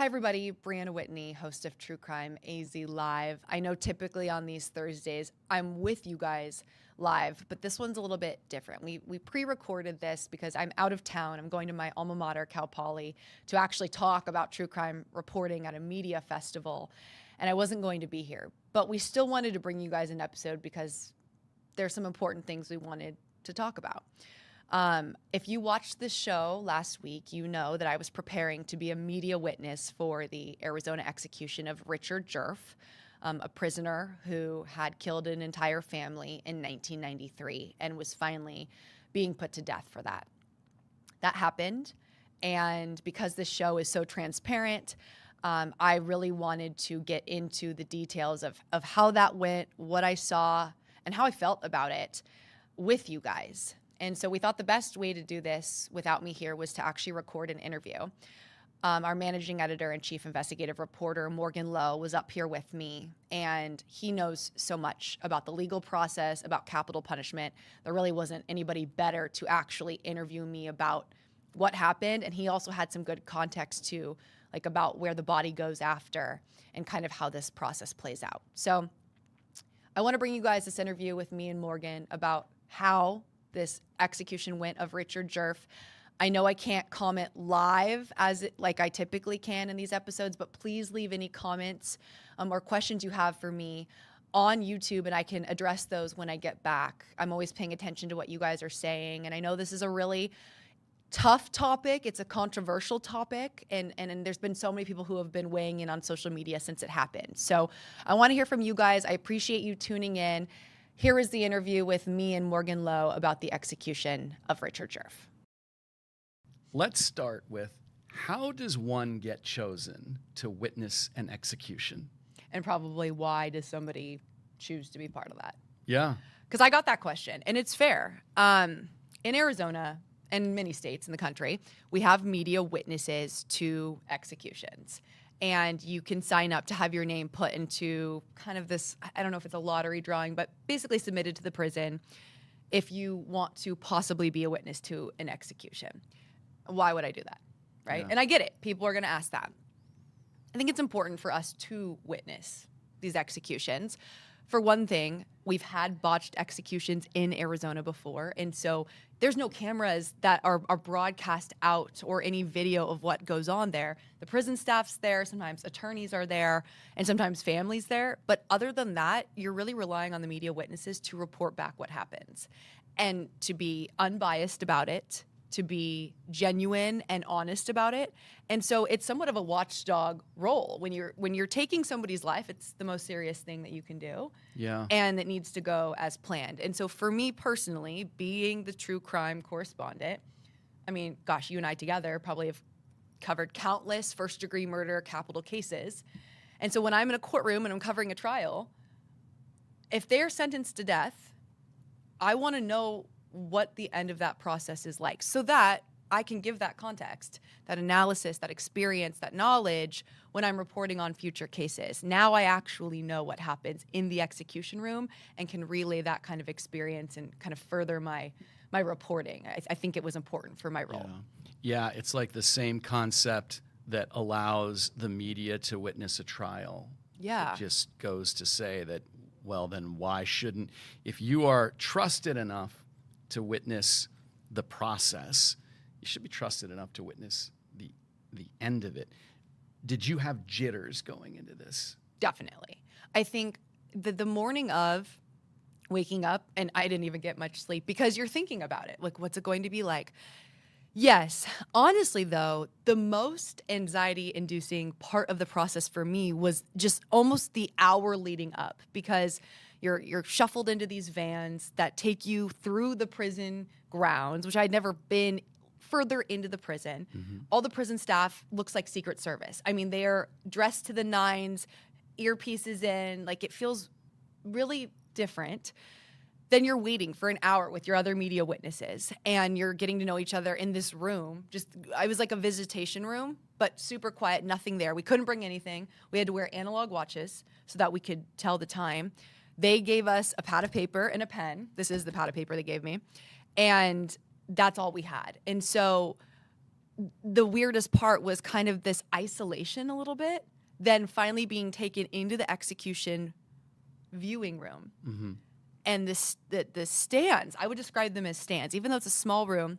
Hi, everybody. Briana Whitney, host of True Crime AZ Live. I know typically on these Thursdays, I'm with you guys live, but this one's a little bit different. We pre-recorded this because I'm out of town. I'm going to my alma mater, Cal Poly, to actually talk about true crime reporting at a media festival, and I wasn't going to be here. But we still wanted to bring you guys an episode because there's some important things we wanted to talk about. If you watched this show last week, you know that I was preparing to be a media witness for the Arizona execution of Richard Djerf, a prisoner who had killed an entire family in 1993 and was finally being put to death for that. That happened, and because this show is so transparent, I really wanted to get into the details of how that went, what I saw, and how I felt about it with you guys. And so we thought the best way to do this without me here was to actually record an interview. Our managing editor and chief investigative reporter, Morgan Loew, was up here with me, and he knows so much about the legal process, about capital punishment. There really wasn't anybody better to actually interview me about what happened, and he also had some good context too, like about where the body goes after and kind of how this process plays out. So I want to bring you guys this interview with me and Morgan about how this execution went of Richard Djerf. I know I can't comment live like I typically can in these episodes, but please leave any comments or questions you have for me on YouTube, and I can address those when I get back. I'm always paying attention to what you guys are saying, and I know this is a really tough topic. It's a controversial topic, and there's been so many people who have been weighing in on social media since it happened. So I want to hear from you guys. I appreciate you tuning in. Here is the interview with me and Morgan Loew about the execution of Richard Djerf. Let's start with, how does one get chosen to witness an execution? And probably, why does somebody choose to be part of that? Yeah. Because I got that question, and it's fair. In Arizona and many states in the country, we have media witnesses to executions. And you can sign up to have your name put into kind of this, I don't know if it's a lottery drawing, but basically submitted to the prison if you want to possibly be a witness to an execution. Why would I do that, right? Yeah. And I get it. People are going to ask that. I think it's important for us to witness these executions. For one thing, we've had botched executions in Arizona before, and so there's no cameras that are broadcast out or any video of what goes on there. The prison staff's there, sometimes attorneys are there, and sometimes families there. But other than that, you're really relying on the media witnesses to report back what happens and to be unbiased about it, to be genuine and honest about it. And so it's somewhat of a watchdog role. When you're taking somebody's life, it's the most serious thing that you can do. Yeah. And it needs to go as planned. And so for me personally, being the true crime correspondent, I mean, gosh, you and I together probably have covered countless first-degree murder capital cases. And so when I'm in a courtroom and I'm covering a trial, if they're sentenced to death, I want to know what the end of that process is like, so that I can give that context, that analysis, that experience, that knowledge when I'm reporting on future cases. Now I actually know what happens in the execution room and can relay that kind of experience and kind of further my reporting. I think it was important for my role. Yeah, it's like the same concept that allows the media to witness a trial. Yeah. It just goes to say that, well, then why shouldn't, if you are trusted enough to witness the process, you should be trusted enough to witness the end of it. Did you have jitters going into this? Definitely. I think the morning of waking up, and I didn't even get much sleep because you're thinking about it. Like, what's it going to be like? Yes. Honestly, though, the most anxiety-inducing part of the process for me was just almost the hour leading up, because you're shuffled into these vans that take you through the prison grounds, which I'd never been further into the prison. Mm-hmm. All the prison staff looks like Secret Service. I mean, they're dressed to the nines, earpieces in, like it feels really different. Then you're waiting for an hour with your other media witnesses, and you're getting to know each other in this room. I was like a visitation room, but super quiet, nothing there. We couldn't bring anything. We had to wear analog watches so that we could tell the time. They gave us a pad of paper and a pen. This is the pad of paper they gave me. And that's all we had. And so the weirdest part was kind of this isolation a little bit, then finally being taken into the execution viewing room. Mm-hmm. And the stands, I would describe them as stands. Even though it's a small room,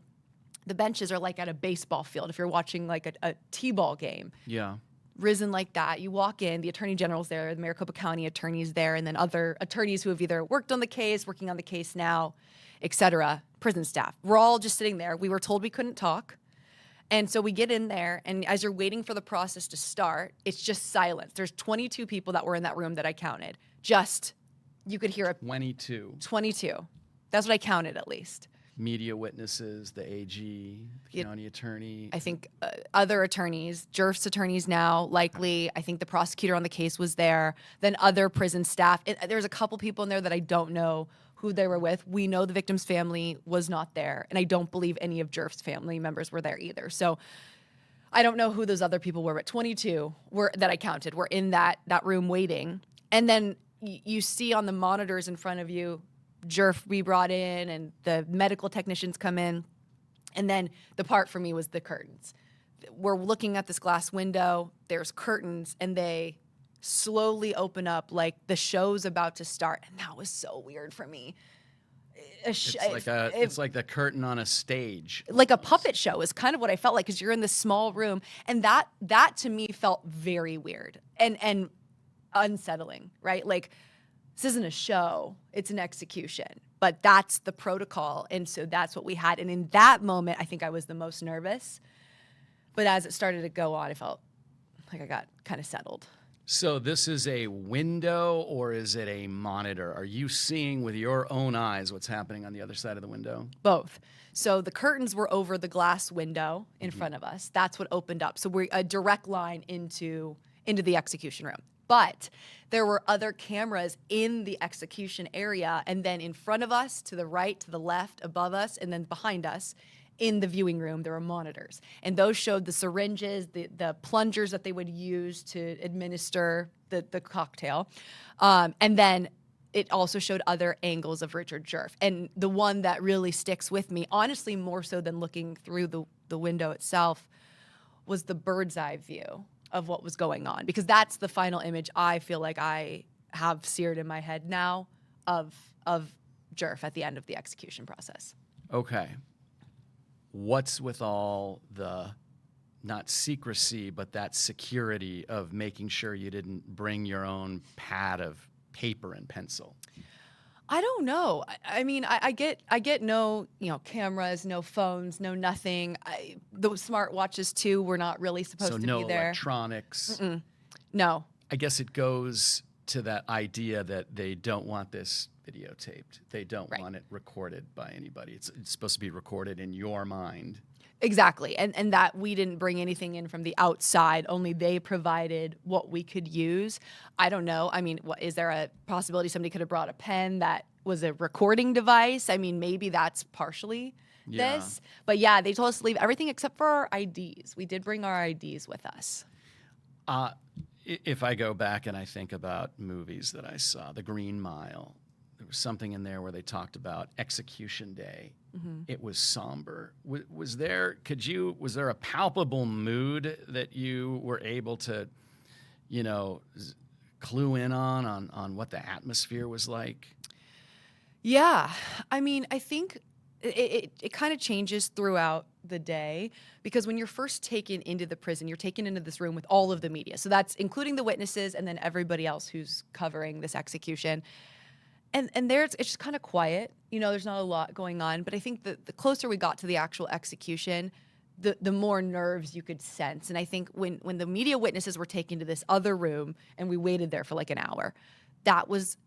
the benches are like at a baseball field if you're watching like a T-ball game. Yeah. Risen like that. You walk in, the attorney general's there, the Maricopa County attorney's there, and then other attorneys who have either worked on the case, working on the case now, etc., prison staff. We're all just sitting there. We were told we couldn't talk. And so we get in there, and as you're waiting for the process to start, it's just silence. There's 22 people that were in that room that I counted. You could hear 22. 22. That's what I counted, at least. Media witnesses, the AG, the county attorney. I think other attorneys, Djerf's attorneys now, likely. I think the prosecutor on the case was there. Then other prison staff. There's a couple people in there that I don't know who they were with. We know the victim's family was not there, and I don't believe any of Djerf's family members were there either. So I don't know who those other people were, but 22 that I counted were in that room waiting. And then you see on the monitors in front of you, Djerf be brought in and the medical technicians come in. And then the part for me was the curtains. We're looking at this glass window, there's curtains, and they slowly open up like the show's about to start. And that was so weird for me. It's like the curtain on a stage. Like a puppet show is kind of what I felt like, because you're in this small room. And that to me felt very weird and unsettling, right? Like, this isn't a show, it's an execution, but that's the protocol. And so that's what we had. And in that moment, I think I was the most nervous. But as it started to go on, I felt like I got kind of settled. So this is a window, or is it a monitor? Are you seeing with your own eyes what's happening on the other side of the window? Both. So the curtains were over the glass window in front of us. That's what opened up. So we're a direct line into the execution room. But there were other cameras in the execution area, and then in front of us, to the right, to the left, above us, and then behind us, in the viewing room, there were monitors. And those showed the syringes, the plungers that they would use to administer the cocktail. And then it also showed other angles of Richard Djerf. And the one that really sticks with me, honestly more so than looking through the window itself, was the bird's eye view of what was going on, because that's the final image I feel like I have seared in my head now of Djerf at the end of the execution process. Okay. What's with all the, not secrecy, but that security of making sure you didn't bring your own pad of paper and pencil? I don't know. I mean, I get no, cameras, no phones, no nothing. Those smartwatches too were not really supposed to be there. So no electronics. Mm-mm. No. I guess it goes to that idea that they don't want this videotaped. They don't want it recorded by anybody. It's supposed to be recorded in your mind. Exactly. And that we didn't bring anything in from the outside, only they provided what we could use. I don't know. I mean, is there a possibility somebody could have brought a pen that was a recording device? I mean, maybe that's partially this. But yeah, they told us to leave everything except for our IDs. We did bring our IDs with us. If I go back and I think about movies that I saw, The Green Mile, there was something in there where they talked about execution day. Mm-hmm. It was somber. Was there a palpable mood that you were able to, clue in on what the atmosphere was like? Yeah. I mean, I think it kind of changes throughout the day, because when you're first taken into the prison, you're taken into this room with all of the media. So that's including the witnesses and then everybody else who's covering this execution. And there it's just kind of quiet. There's not a lot going on. But I think the closer we got to the actual execution, the more nerves you could sense. And I think when the media witnesses were taken to this other room and we waited there for like an hour, that was...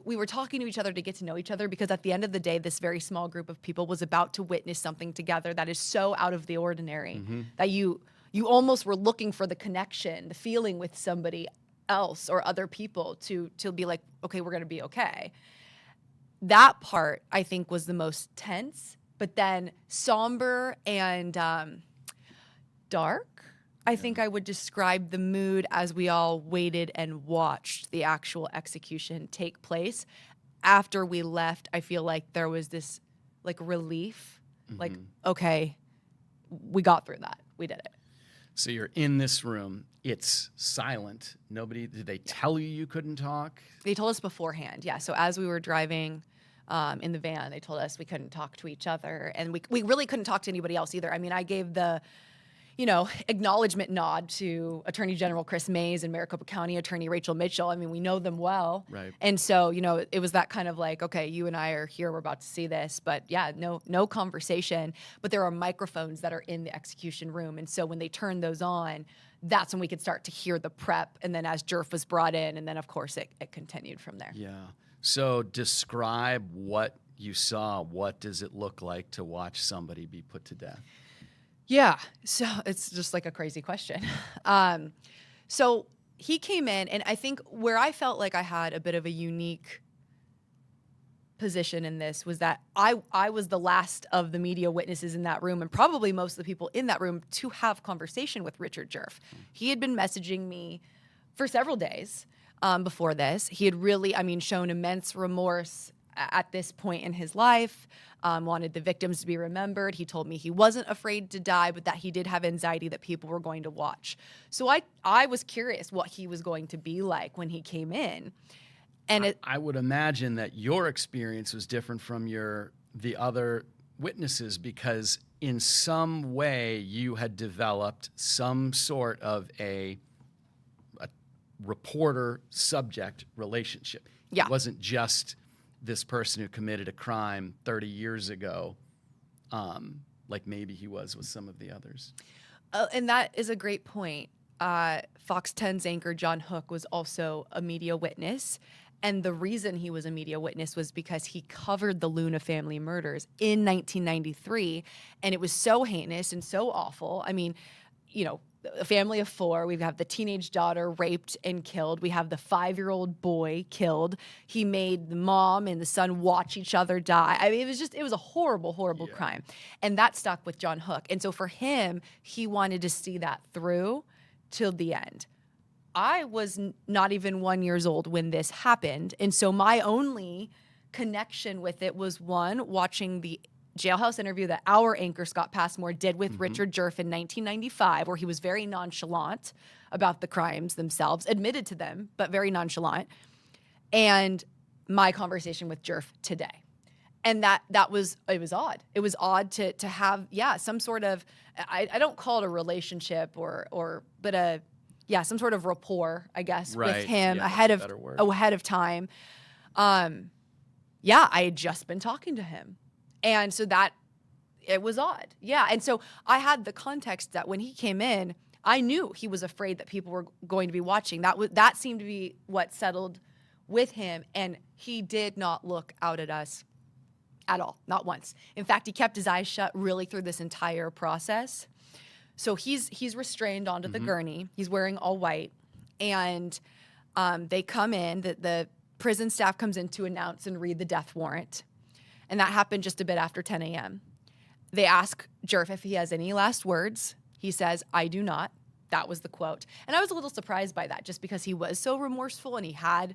We were talking to each other to get to know each other, because at the end of the day, this very small group of people was about to witness something together that is so out of the ordinary that you almost were looking for the connection, the feeling with somebody else or other people to be like, okay, we're going to be okay. That part, I think, was the most tense, but then somber and dark. I think I would describe the mood as we all waited and watched the actual execution take place. After we left, I feel like there was this like relief, like, okay, we got through that. We did it. So you're in this room. It's silent. Nobody, did they tell you couldn't talk? They told us beforehand, yeah. So as we were driving in the van, they told us we couldn't talk to each other. And we really couldn't talk to anybody else either. I mean, I gave the, acknowledgement nod to Attorney General Chris Mays and Maricopa County Attorney Rachel Mitchell. I mean, we know them well. Right. And so, it was that kind of like, okay, you and I are here, we're about to see this. But yeah, no conversation. But there are microphones that are in the execution room. And so when they turned those on, that's when we could start to hear the prep. And then as Djerf was brought in, and then of course it continued from there. Yeah. So describe what you saw. What does it look like to watch somebody be put to death? Yeah, so it's just like a crazy question. So he came in, and I think where I felt like I had a bit of a unique position in this was that I was the last of the media witnesses in that room, and probably most of the people in that room, to have conversation with Richard Djerf. He had been messaging me for several days before this. He had really, shown immense remorse at this point in his life, wanted the victims to be remembered. He told me he wasn't afraid to die, but that he did have anxiety that people were going to watch. So I was curious what he was going to be like when he came in. And I would imagine that your experience was different from the other witnesses, because in some way you had developed some sort of a reporter-subject relationship. Yeah. It wasn't just this person who committed a crime 30 years ago, like maybe he was with some of the others. And that is a great point. Fox 10's anchor John Hook was also a media witness. And the reason he was a media witness was because he covered the Loew family murders in 1993. And it was so heinous and so awful. I mean, a family of 4. We have the teenage daughter raped and killed. We have the 5-year-old boy killed. He made the mom and the son watch each other die. I mean, it was a horrible, horrible crime. And that stuck with John Hook. And so for him, he wanted to see that through till the end. I was not even 1 year old when this happened. And so my only connection with it was, one, watching the jailhouse interview that our anchor Scott Passmore did with Richard Djerf in 1995, where he was very nonchalant about the crimes themselves, admitted to them, but very nonchalant, and my conversation with Djerf today. And it was odd. It was odd to have, some sort of, I don't call it a relationship but some sort of rapport, I guess, with him ahead of time. I had just been talking to him. And so it was odd. Yeah. And so I had the context that when he came in, I knew he was afraid that people were going to be watching. That seemed to be what settled with him. And he did not look out at us at all, not once. In fact, he kept his eyes shut really through this entire process. So he's restrained onto the gurney. He's wearing all white. And they come in, the prison staff comes in to announce and read the death warrant. And that happened just a bit after 10 a.m. They ask Djerf if he has any last words. He says, "I do not." That was the quote. And I was a little surprised by that, just because he was so remorseful and he had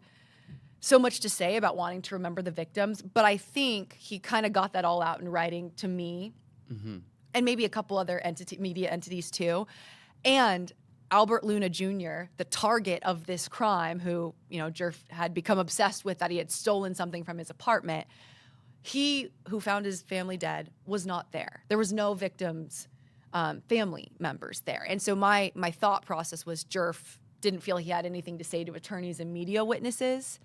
so much to say about wanting to remember the victims. But I think he kind of got that all out in writing to me, and maybe a couple other media entities too. And Albert Luna Jr., the target of this crime, who Djerf had become obsessed with, that he had stolen something from his apartment, he who found his family dead was not there. There was no victims' family members there. And so my thought process was, Djerf didn't feel he had anything to say to attorneys and media witnesses.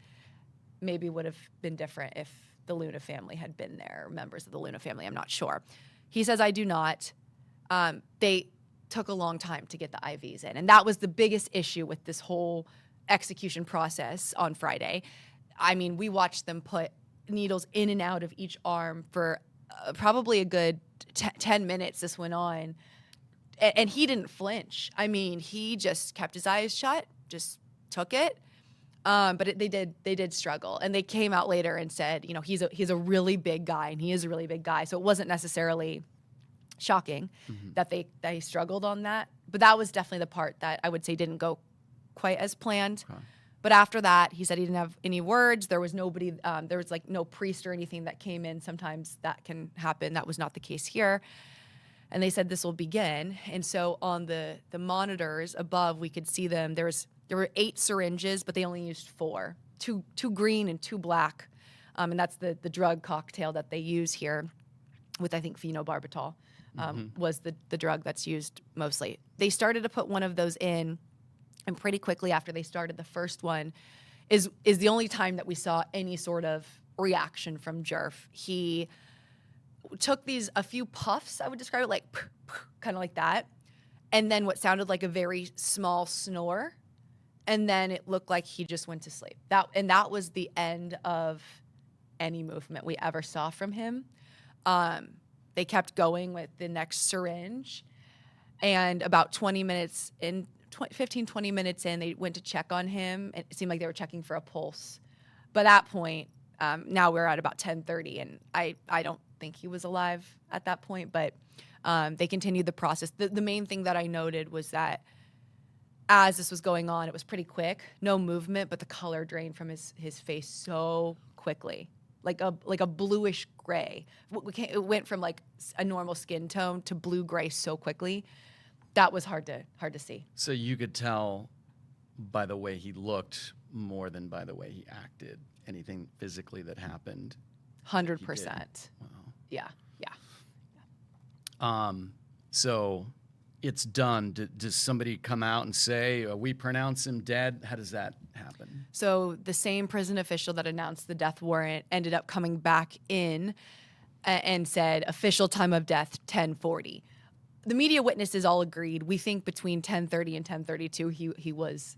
Maybe would have been different if the Luna family had been there, or members of the Luna family. I'm not sure. He says, "I do not." They took a long time to get the IVs in. And that was the biggest issue with this whole execution process on Friday. I mean, we watched them put needles in and out of each arm for probably a good 10 minutes this went on. And he didn't flinch. I mean, he just kept his eyes shut, just took it. But they did struggle. And they came out later and said, he's a really big guy, and he is a really big guy. So it wasn't necessarily shocking that they struggled on that. But that was definitely the part that I would say didn't go quite as planned. Okay. But after that, he said he didn't have any words. There was nobody, there was no priest or anything that came in. Sometimes that can happen. That was not the case here. And they said this will begin. And so on the monitors above, we could see them. There were 8 syringes, but they only used 4, two green and 2 black. And that's the drug cocktail that they use here with, I think, phenobarbital was the drug that's used mostly. They started to put one of those in, and pretty quickly after they started the first one is the only time that we saw any sort of reaction from Djerf. He took a few puffs, I would describe it like kind of like that, and then what sounded like a very small snore, and then it looked like he just went to sleep. That was the end of any movement we ever saw from him. They kept going with the next syringe, and about 20 minutes in, 20 minutes in, they went to check on him, and it seemed like they were checking for a pulse. By that point, now we're at about 10:30, and I don't think he was alive at that point, but they continued the process. The main thing that I noted was that as this was going on, it was pretty quick, no movement, but the color drained from his face so quickly, like a bluish gray. It went from like a normal skin tone to blue gray so quickly. That was hard to see. So you could tell by the way he looked more than by the way he acted. Anything physically that happened? 100%. Wow. Yeah. So it's done. Does somebody come out and say, we pronounce him dead? How does that happen? So the same prison official that announced the death warrant ended up coming back in and said, official time of death, 10:40. The media witnesses all agreed. We think between 10:30 and 10:32, he was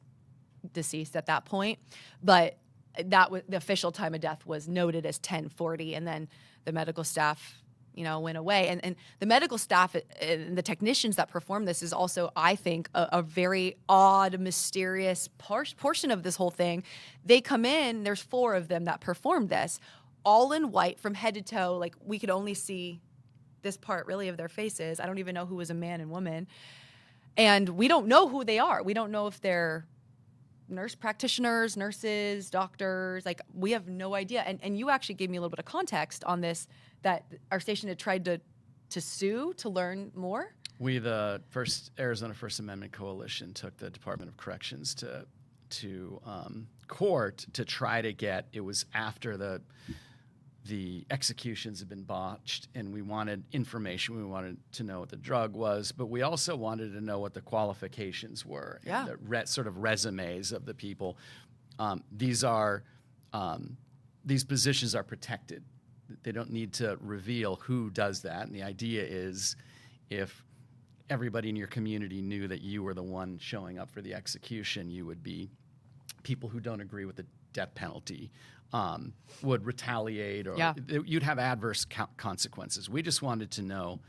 deceased at that point. But that was the official time of death was noted as 10:40, and then the medical staff, went away. And the medical staff and the technicians that perform this is also, I think, a very odd, mysterious portion of this whole thing. They come in, there's 4 of them that performed this, all in white from head to toe. Like, we could only see this part really of their faces. I don't even know who was a man and woman. And we don't know who they are. We don't know if they're nurse practitioners, nurses, doctors. Like, we have no idea. And you actually gave me a little bit of context on this, that our station had tried to sue to learn more. We, the Arizona First Amendment Coalition, took the Department of Corrections to court to try to get, it was after the executions had been botched, and we wanted information. We wanted to know what the drug was, but we also wanted to know what the qualifications were, Yeah. and the sort of resumes of the people. These positions are protected. They don't need to reveal who does that, and the idea is if everybody in your community knew that you were the one showing up for the execution, you would be people who don't agree with the death penalty would retaliate, or you'd have adverse consequences. We just wanted to know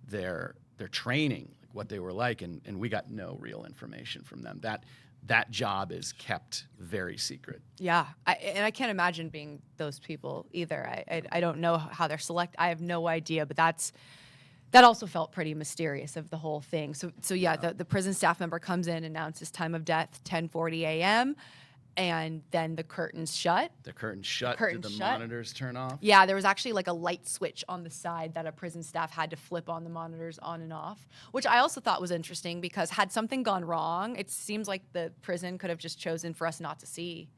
their training, like what they were like, and we got no real information from them. That job is kept very secret. Yeah, and I can't imagine being those people either. I don't know how they're selected. I have no idea, but that also felt pretty mysterious of the whole thing. So yeah, the prison staff member comes in, announces time of death, 10:40 a.m., and then the curtains shut. The curtains shut. Did the monitors turn off? Yeah, there was actually like a light switch on the side that a prison staff had to flip on the monitors on and off, which I also thought was interesting because had something gone wrong, it seems like the prison could have just chosen for us not to see.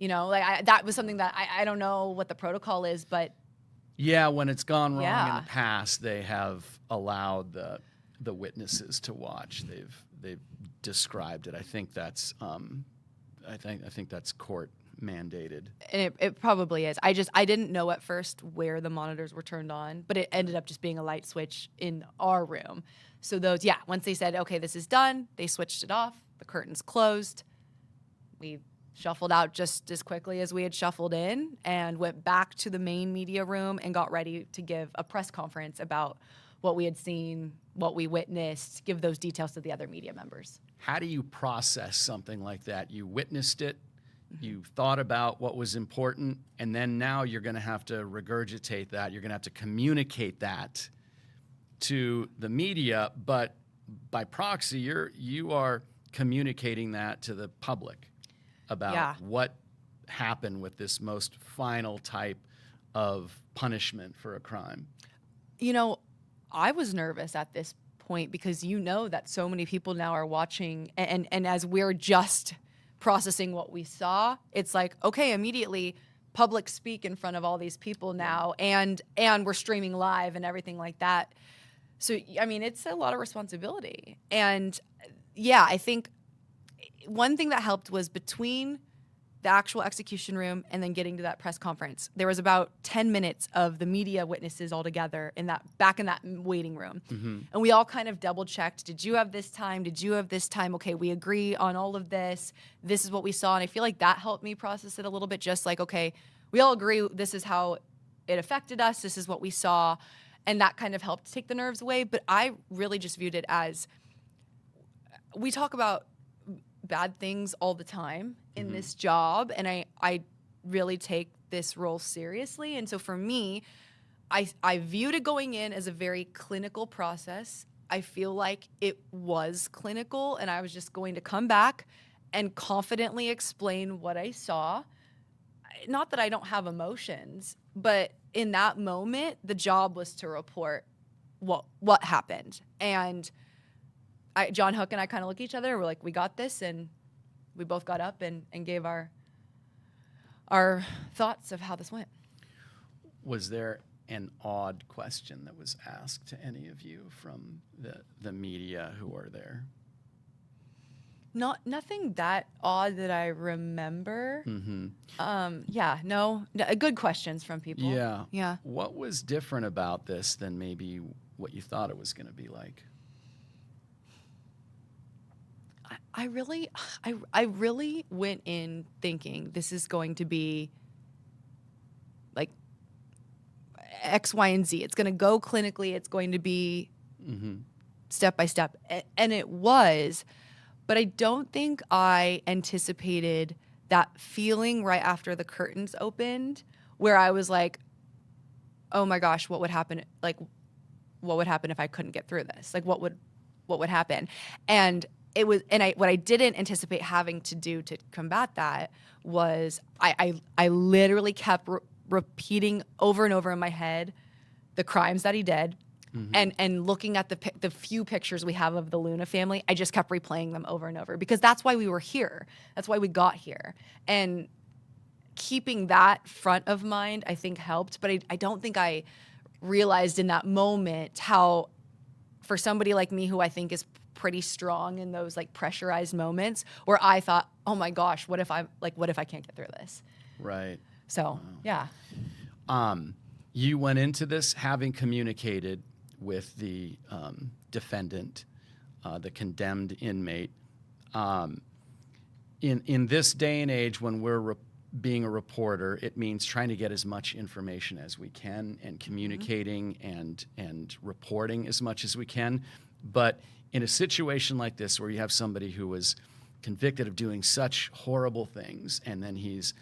That was something that I don't know what the protocol is, but yeah, when it's gone wrong in the past, they have allowed the witnesses to watch. They've described it. I think that's court mandated. And it probably is. I didn't know at first where the monitors were turned on, but it ended up just being a light switch in our room. So once they said, okay, this is done, they switched it off, the curtains closed. We shuffled out just as quickly as we had shuffled in and went back to the main media room and got ready to give a press conference about what we had seen, what we witnessed, give those details to the other media members. How do you process something like that? You witnessed it, you thought about what was important, and then now you're going to have to regurgitate that. You're going to have to communicate that to the media, but by proxy, you are communicating that to the public about what happened with this most final type of punishment for a crime. I was nervous at this point because you know that so many people now are watching, and as we're just processing what we saw, it's like, okay, immediately public speak in front of all these people now, and we're streaming live and everything like that. So, I mean, it's a lot of responsibility. And yeah, I think one thing that helped was between the actual execution room and then getting to that press conference, there was about 10 minutes of the media witnesses all together back in that waiting room. And we all kind of double checked. Did you have this time? Did you have this time? Okay, we agree on all of this. This is what we saw. And I feel like that helped me process it a little bit, just like, okay, we all agree this is how it affected us. This is what we saw. And that kind of helped take the nerves away. But I really just viewed it as, we talk about bad things all the time in this job, and I really take this role seriously. And so for me, I viewed it going in as a very clinical process. I feel like it was clinical, and I was just going to come back and confidently explain what I saw. Not that I don't have emotions, but in that moment, the job was to report what happened. And John Hook and I kind of look at each other. We're like, we got this, and we both got up and gave our thoughts of how this went. Was there an odd question that was asked to any of you from the media who are there? Nothing that odd that I remember. Good questions from people. Yeah. What was different about this than maybe what you thought it was going to be like? I really went in thinking this is going to be like X, Y, and Z. It's going to go clinically. It's going to be step by step. And it was, but I don't think I anticipated that feeling right after the curtains opened where I was like, oh my gosh, what would happen? Like, what would happen if I couldn't get through this? Like, what would happen? And it was, and what I didn't anticipate having to do to combat that was I literally kept repeating over and over in my head the crimes that he did, and looking at the few pictures we have of the Loew family. I just kept replaying them over and over because that's why we were here. That's why we got here, and keeping that front of mind I think helped. But I don't think I realized in that moment how, for somebody like me who I think is pretty strong in those like pressurized moments, where I thought, oh my gosh, what if I can't get through this? Right. So, yeah. You went into this having communicated with the defendant, the condemned inmate. In this day and age, when we're being a reporter, it means trying to get as much information as we can and communicating and reporting as much as we can. But in a situation like this, where you have somebody who was convicted of doing such horrible things and then he's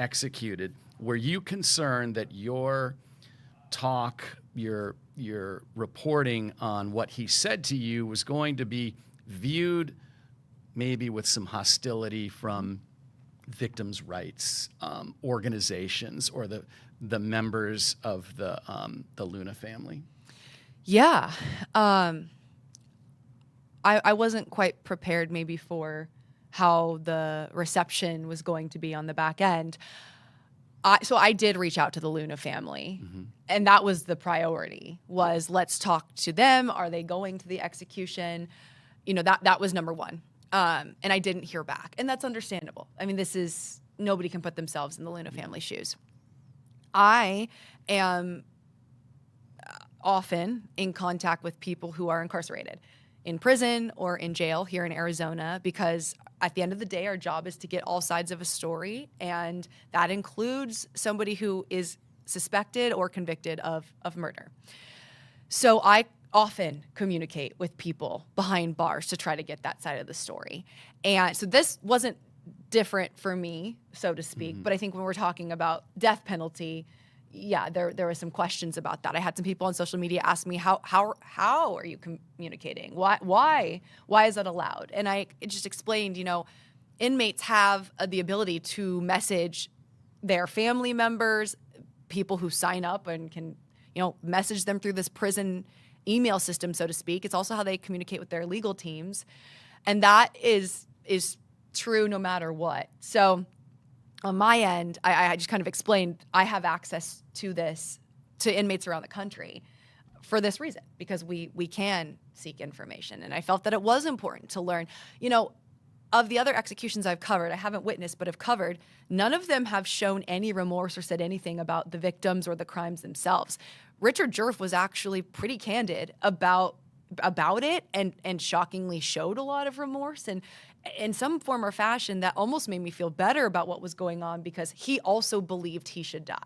executed, were you concerned that your talk, your reporting on what he said to you was going to be viewed maybe with some hostility from victims' rights organizations or the members of the Loew family? Yeah. I wasn't quite prepared maybe for how the reception was going to be on the back end. So I did reach out to the Loew family, and that was the priority, was let's talk to them. Are they going to the execution? You know, that was number one. And I didn't hear back, and that's understandable. I mean, nobody can put themselves in the Loew family shoes. I am often in contact with people who are incarcerated in prison or in jail here in Arizona, because at the end of the day, our job is to get all sides of a story, and that includes somebody who is suspected or convicted of murder. So I often communicate with people behind bars to try to get that side of the story. And so this wasn't different for me, so to speak, but I think when we're talking about death penalty, yeah, there were some questions about that. I had some people on social media ask me, how are you communicating? Why is that allowed? And I just explained, inmates have the ability to message their family members, people who sign up and can, message them through this prison email system, so to speak. It's also how they communicate with their legal teams. And that is true no matter what. So on my end, I just kind of explained I have access to this, to inmates around the country for this reason, because we can seek information. And I felt that it was important to learn, of the other executions I've covered, I haven't witnessed, but have covered, none of them have shown any remorse or said anything about the victims or the crimes themselves. Richard Djerf was actually pretty candid about it and shockingly showed a lot of remorse. And in some form or fashion, that almost made me feel better about what was going on, because he also believed he should die.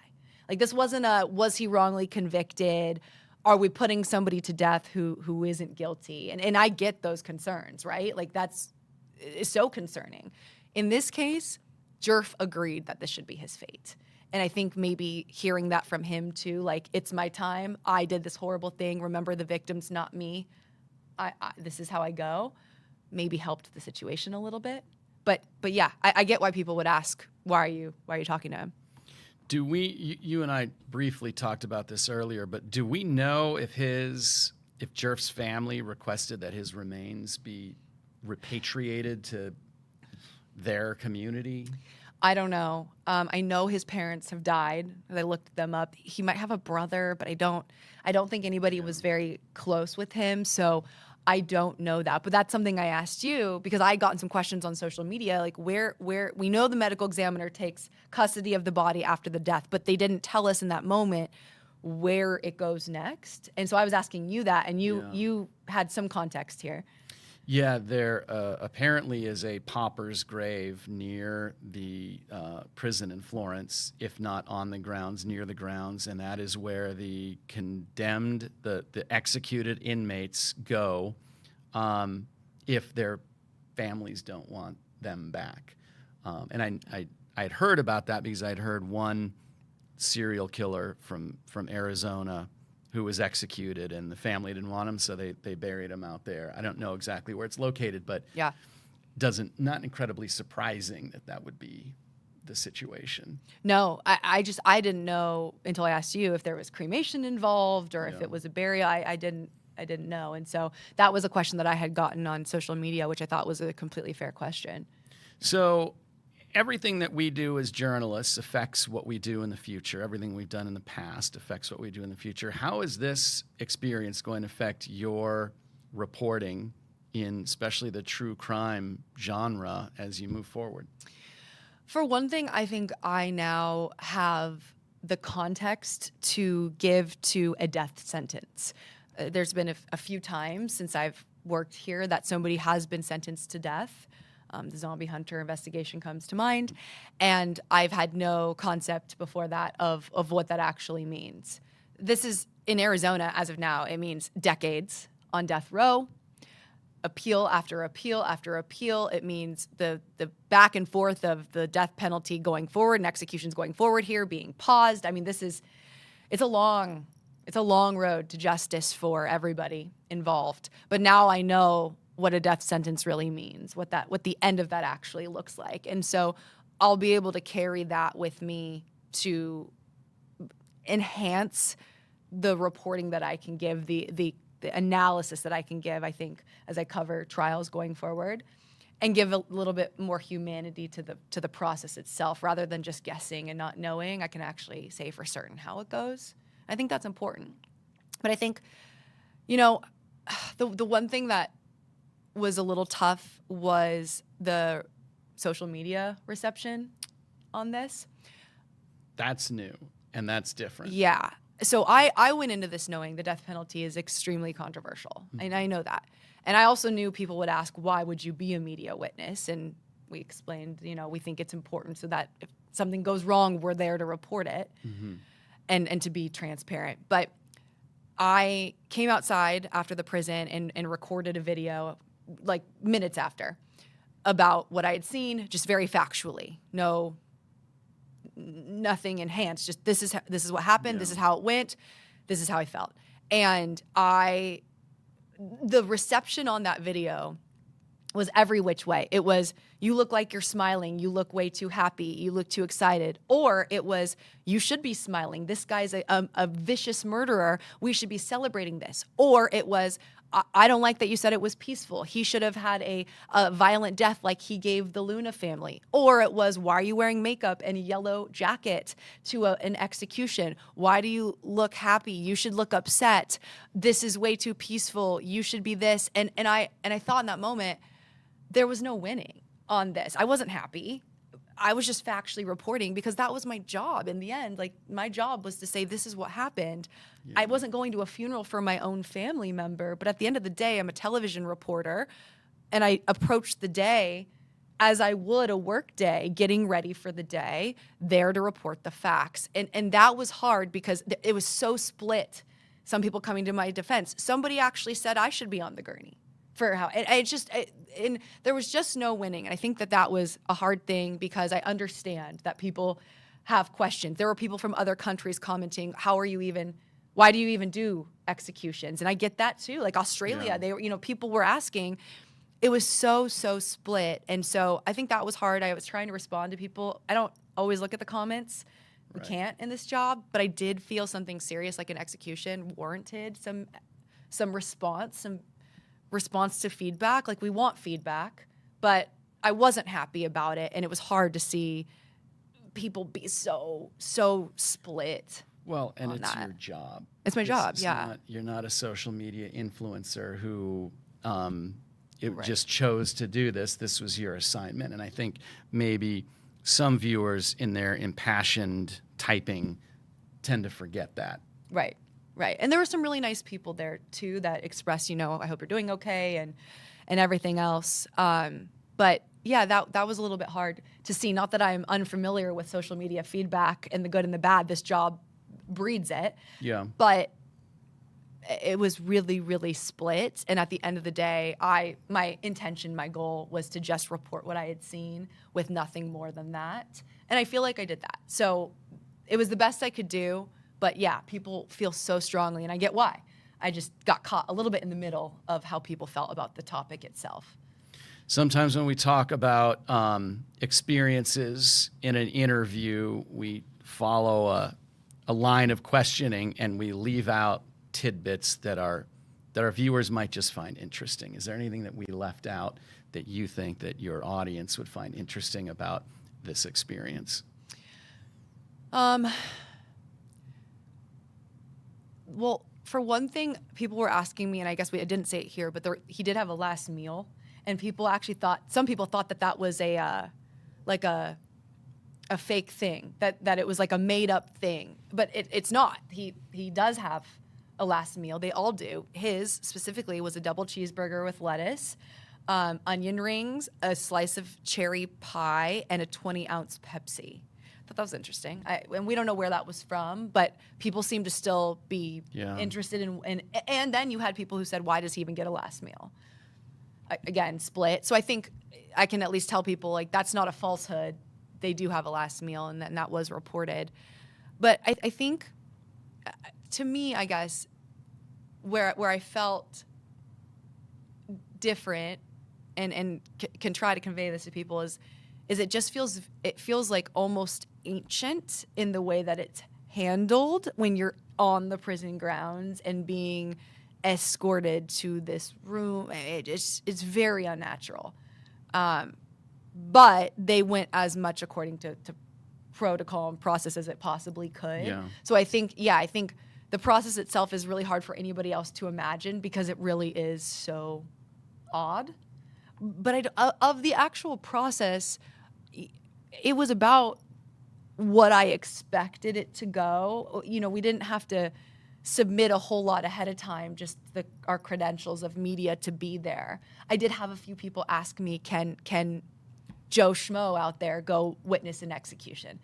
Like, this wasn't was he wrongly convicted? Are we putting somebody to death who isn't guilty? And I get those concerns, right? Like, that's so concerning. In this case, Djerf agreed that this should be his fate. And I think maybe hearing that from him too, like, it's my time. I did this horrible thing. Remember the victims, not me. This is how I go. Maybe helped the situation a little bit. But yeah, I get why people would ask, why are you talking to him? Do you and I briefly talked about this earlier, but do we know if Djerf's family requested that his remains be repatriated to their community? I don't know. I know his parents have died. I looked them up. He might have a brother, but I don't think anybody was very close with him. So I don't know that. But that's something I asked you, because I gotten some questions on social media, like where we know the medical examiner takes custody of the body after the death, but they didn't tell us in that moment where it goes next. And so I was asking you that, and you had some context here. Yeah, there apparently is a pauper's grave near the prison in Florence, if not on the grounds, near the grounds, and that is where the condemned, the executed inmates go if their families don't want them back. And I'd heard about that because I'd heard one serial killer from Arizona who was executed, and the family didn't want him, so they buried him out there. I don't know exactly where it's located, but yeah, not incredibly surprising that would be the situation. No, I didn't know until I asked you if there was cremation involved or if it was a burial. I didn't know, and so that was a question that I had gotten on social media, which I thought was a completely fair question. So everything that we do as journalists affects what we do in the future. Everything we've done in the past affects what we do in the future. How is this experience going to affect your reporting in especially the true crime genre as you move forward? For one thing, I think I now have the context to give to a death sentence. There's been a few times since I've worked here that somebody has been sentenced to death. The zombie hunter investigation comes to mind. And I've had no concept before that of what that actually means. This is, in Arizona, as of now, it means decades on death row, appeal after appeal after appeal. It means the back and forth of the death penalty going forward and executions going forward here being paused. I mean, it's a long road to justice for everybody involved. But now I know what a death sentence really means, what the end of that actually looks like. And so I'll be able to carry that with me to enhance the reporting that I can give, the analysis that I can give, I think, as I cover trials going forward, and give a little bit more humanity to the process itself, rather than just guessing and not knowing. I can actually say for certain how it goes. I think that's important. But I think, the one thing that was a little tough was the social media reception on this. That's new, and that's different. Yeah. So I went into this knowing the death penalty is extremely controversial, and I know that. And I also knew people would ask, why would you be a media witness? And we explained, we think it's important so that if something goes wrong, we're there to report it and to be transparent. But I came outside after the prison and recorded a video like minutes after about what I had seen, just very factually. Nothing enhanced. Just this is what happened. Yeah. This is how it went. This is how I felt. And the reception on that video was every which way. It was, you look like you're smiling, you look way too happy, you look too excited. Or it was, you should be smiling, this guy's a vicious murderer, we should be celebrating this. Or it was, I don't like that you said it was peaceful. He should have had a violent death like he gave the Luna family. Or it was, why are you wearing makeup and a yellow jacket to an execution? Why do you look happy? You should look upset. This is way too peaceful. You should be this. And I thought in that moment, there was no winning on this. I wasn't happy. I was just factually reporting because that was my job. In the end, like, my job was to say, this is what happened. Yeah. I wasn't going to a funeral for my own family member, but at the end of the day, I'm a television reporter, and I approached the day as I would a work day, getting ready for the day, there to report the facts. And that was hard because it was so split. Some people coming to my defense. Somebody actually said I should be on the gurney. For how and there was just no winning. And I think that was a hard thing because I understand that people have questions. There were people from other countries commenting, why do you even do executions? And I get that too. Like Australia, they were, people were asking. It was so split. And so I think that was hard. I was trying to respond to people. I don't always look at the comments. We can't in this job, but I did feel something serious like an execution warranted some response to feedback. Like, we want feedback, but I wasn't happy about it, and it was hard to see people be so split. Well, and it's your job. It's my job, yeah. You're not a social media influencer who just chose to do this. This was your assignment, and I think maybe some viewers in their impassioned typing tend to forget that. Right. Right. And there were some really nice people there too that expressed, I hope you're doing okay and everything else. But yeah, that was a little bit hard to see. Not that I'm unfamiliar with social media feedback and the good and the bad. This job breeds it. Yeah. But it was really, really split. And at the end of the day, my intention, my goal was to just report what I had seen with nothing more than that. And I feel like I did that. So it was the best I could do. But yeah, people feel so strongly, and I get why. I just got caught a little bit in the middle of how people felt about the topic itself. Sometimes when we talk about experiences in an interview, we follow a line of questioning, and we leave out tidbits that our viewers might just find interesting. Is there anything that we left out that you think that your audience would find interesting about this experience? Well, for one thing, people were asking me, and I guess I didn't say it here, but he did have a last meal, and some people thought that was a fake thing, that it was like a made up thing, but it's not. He does have a last meal. They all do. His specifically was a double cheeseburger with lettuce, onion rings, a slice of cherry pie, and a 20-ounce Pepsi. I thought that was interesting. And we don't know where that was from, but people seem to still be interested in. And then you had people who said, why does he even get a last meal? Again, split. So I think I can at least tell people, like, that's not a falsehood. They do have a last meal, and that was reported. But I think, to me, I guess, where I felt different and can try to convey this to people is it feels like almost ancient in the way that it's handled when you're on the prison grounds and being escorted to this room. It's very unnatural. But they went as much according to protocol and process as it possibly could. Yeah. So I think the process itself is really hard for anybody else to imagine because it really is so odd. But of the actual process, it was about what I expected it to go. We didn't have to submit a whole lot ahead of time, just our credentials of media to be there. I did have a few people ask me, can Joe Schmo out there go witness an execution?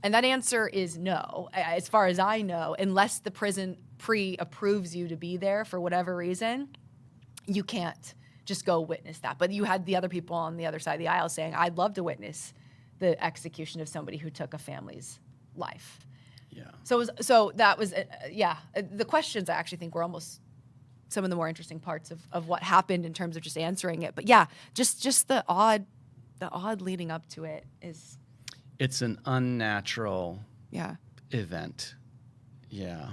And that answer is no. As far as I know, unless the prison pre-approves you to be there for whatever reason, you can't just go witness that. But you had the other people on the other side of the aisle saying, I'd love to witness the execution of somebody who took a family's life. Yeah. So that was, the questions I actually think were almost some of the more interesting parts of what happened in terms of just answering it. But yeah, just the odd the odd leading up to it is. It's an unnatural Yeah. event. Yeah.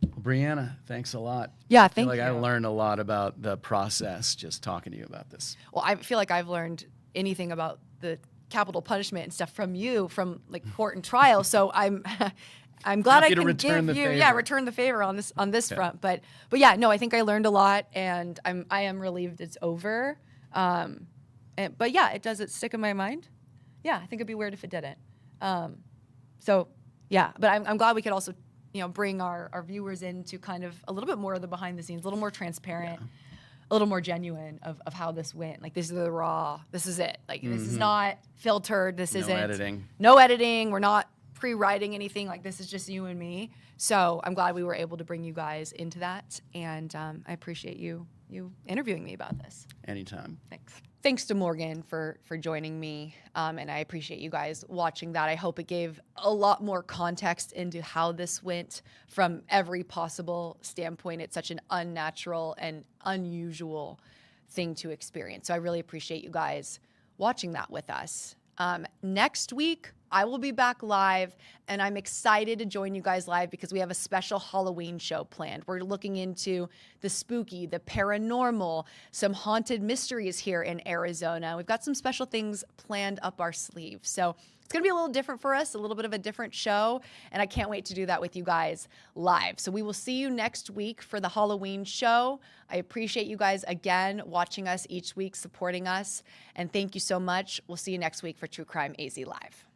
Well, Briana, thanks a lot. Yeah, I feel thank like you. I learned a lot about the process just talking to you about this. Well, I feel like I've learned anything about the capital punishment and stuff from you, from like court and trial. So I'm glad Happy I to can return give the you, favor. return the favor on this front. But yeah, no, I think I learned a lot, and I am relieved it's over. But yeah, it does stick in my mind. Yeah, I think it'd be weird if it didn't. So yeah, but I'm glad we could also, bring our viewers into kind of a little bit more of the behind the scenes, a little more transparent, a little more genuine of how this went. Like, this is the raw, this is it. Like, this is not filtered. This isn't editing. No editing. We're not pre-writing anything. Like, this is just you and me. So I'm glad we were able to bring you guys into that. And I appreciate you interviewing me about this. Anytime. Thanks to Morgan for joining me, and I appreciate you guys watching that. I hope it gave a lot more context into how this went from every possible standpoint. It's such an unnatural and unusual thing to experience. So I really appreciate you guys watching that with us. Next week, I will be back live, and I'm excited to join you guys live because we have a special Halloween show planned. We're looking into the spooky, the paranormal, some haunted mysteries here in Arizona. We've got some special things planned up our sleeve. So it's going to be a little different for us, a little bit of a different show, and I can't wait to do that with you guys live. So we will see you next week for the Halloween show. I appreciate you guys again watching us each week, supporting us, and thank you so much. We'll see you next week for True Crime AZ Live.